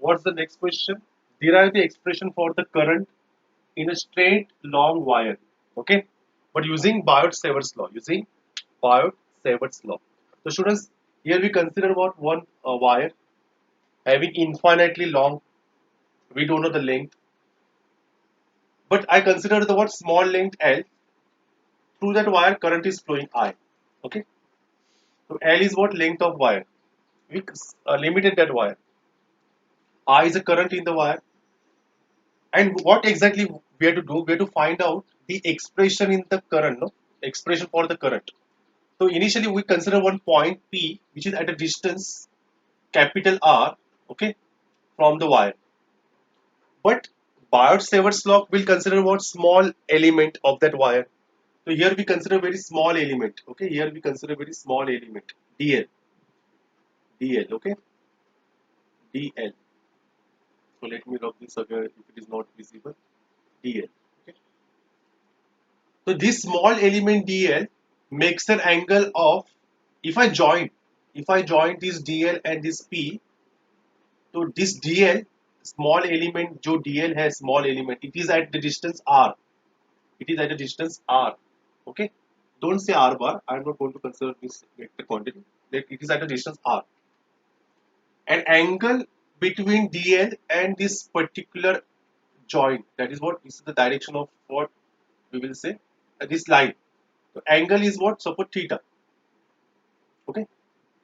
What's the next question? Derive the expression for the current in a straight long wire. Okay, but using Biot-Savart's law. Using Biot-Savart's law. So students, here we consider what one wire having infinitely long. We don't know the length, but I consider the what small length L. Through that wire, current is flowing I. Okay, so L is what length of wire. We limited that wire. I is a current in the wire. And what exactly we have to do? We have to find out the expression in the current, no? Expression for the current. So initially we consider one point P, which is at a distance capital R, okay, from the wire. But Biot-Savart's law will consider what small element of that wire. So here we consider very small element. Okay, here we consider very small element. DL, DL, okay, DL. So let me rub this again if it is not visible. DL. Okay. So this small element DL makes an angle of, if I join this DL and this P, so this DL small element जो DL है small element, it is at the distance R. It is at the distance R. Okay. Don't say R bar. I am not going to consider this vector quantity. It is at a distance R. An angle between DL and this particular joint. That is what this is the direction of what we will say this line. So angle is what? Suppose theta. Okay.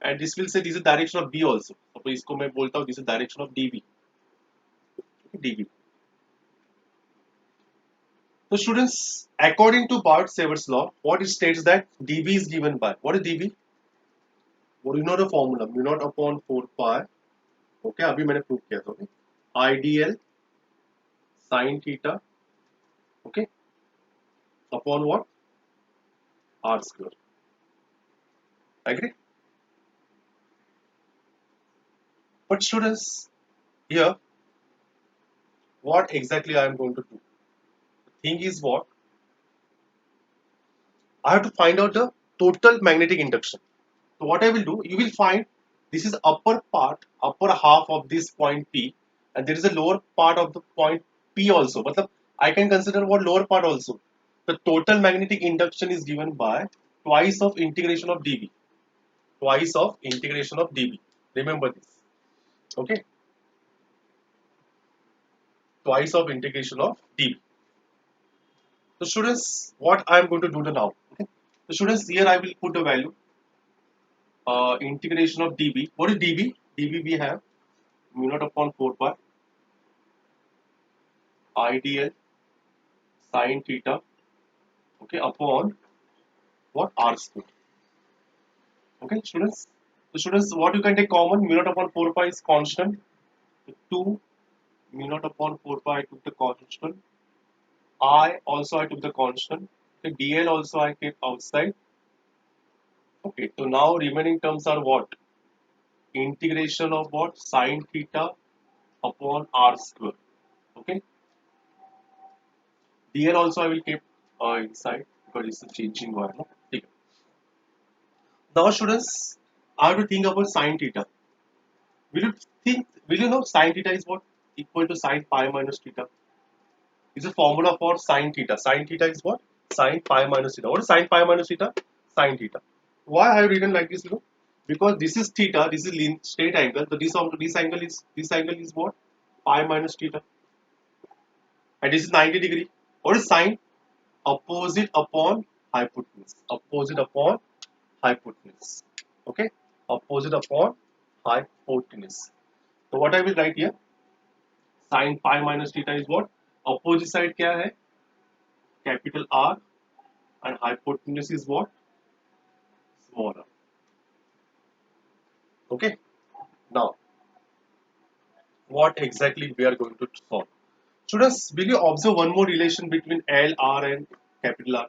And this will say this is direction of B also. Suppose इसको मैं बोलता हूँ this is direction of DB. Okay, DB. So students, according to Biot-Savart's law, what it states that dB is given by, what is dB? What do you know the formula? Mu naught upon 4 pi. Okay, अभी मैंने prove किया था. Okay, IDL sin theta. Okay, upon what? R square. Agree? But students, here, what exactly I am going to do? The thing is what? I have to find out the total magnetic induction. So what I will do, you will find this is upper part, upper half of this point P, and there is a lower part of the point P also. But I can consider what lower part also. The total magnetic induction is given by twice of integration of dB. Twice of integration of dB. Remember this. Okay. Twice of integration of dB. So students, what I am going to do now. Okay. So students, here I will put the value. Integration of dB. What is dB? dB we have mu naught upon 4 pi IDL sin theta, okay, upon what? R square. Okay, students. So students, what you can take common? Mu naught upon 4 pi is constant. So 2 mu naught upon 4 pi I took the constant. I also I took the constant. Okay, DL also I kept outside. Okay, so now remaining terms are what? Integration of what? Sin theta upon R square. Okay. DL also I will keep inside because it's a changing wire. No? Okay. Now students, I have to think about sin theta. Will you know sin theta is what? Equal to sin pi minus theta. It's a formula for sin theta. Sin theta is what? Sin pi minus theta. What is sin pi minus theta? Sin theta. Why I have written like this? You know? Because this is theta, this is straight angle. So this angle is what? Pi minus theta. And this is 90 degree. What is sine? Opposite upon hypotenuse. Opposite upon hypotenuse. Okay? Opposite upon hypotenuse. So what I will write here? Sin pi minus theta is what? Opposite side क्या है? Capital R and hypotenuse is what? Small r. Okay? Now, what exactly we are going to solve? Students, will you observe one more relation between L, R and capital R?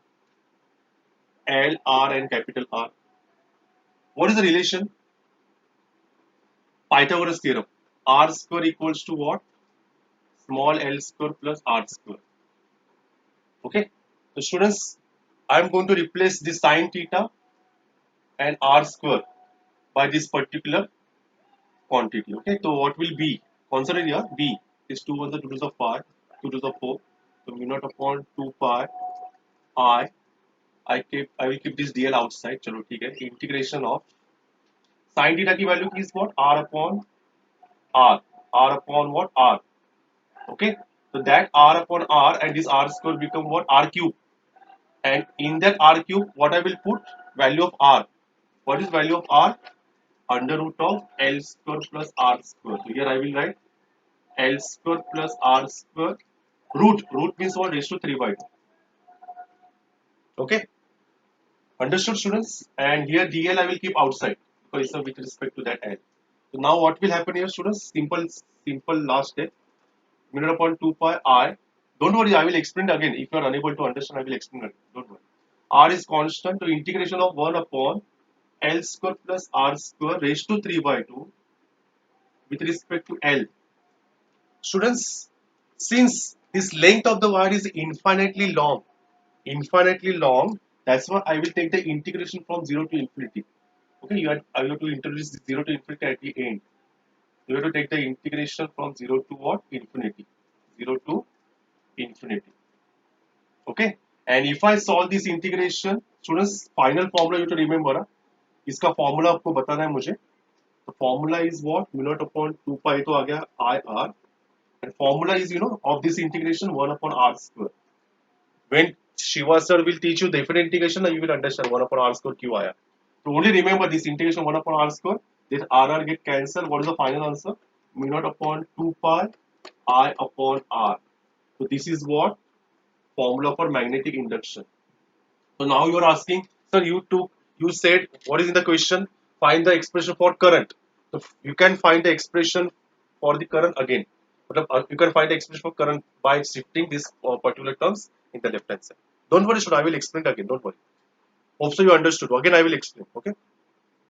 L, R and capital R. What is the relation? Pythagoras theorem. R square equals to what? Small L square plus R square. Okay? So students, I am going to replace this sin theta and R square by this particular quantity. Okay? So what will be? Consider here b is 2 1 the 2 to the 5, 2 to the 4. So mu naught upon 2 pi I. I will keep this dl outside. चलो ठीक है. Integration of sin theta की value is what? R upon R. R upon what? R. Okay. So that R upon R and this R square become what? R cube. And in that R cube, what I will put? Value of R. What is value of R? Under root of L square plus R square. So here I will write L square plus R square. Root means what? Raised to 3 by 2. Okay. Understood, students? And here DL I will keep outside because it's with respect to that L. So now what will happen here, students? Simple last step. Mu naught upon 2 pi I. Don't worry, I will explain again. If you are unable to understand, I will explain again. Don't worry. R is constant, so integration of 1 upon L square plus R square raised to 3 by 2 with respect to L. Students, since this length of the wire is infinitely long, that's why I will take the integration from 0 to infinity. Okay, I have to introduce 0 to infinity at the end. You have to take the integration from 0 to what? Infinity. 0 to infinity. Okay, and if I solve this integration, students, final formula you have to remember. इसका formula आपको बताना है मुझे. The formula is what? Mu naught upon 2 pi तो आ गया I R. And formula is, of this integration 1 upon R square. When Shiva sir will teach you different integration, you will understand 1 upon R square क्यों आया. So only remember this integration 1 upon R square. This R get cancelled. What is the final answer? Mu naught upon 2 pi I upon R. So this is what? Formula for magnetic induction. So now you are asking, sir, you said what is in the question? Find the expression for current. So you can find the expression for the current again. You can find the expression for current by shifting this particular terms in the left hand side. Don't worry, sir. I will explain it again. Don't worry. Hope so you understood. Again, I will explain. Okay.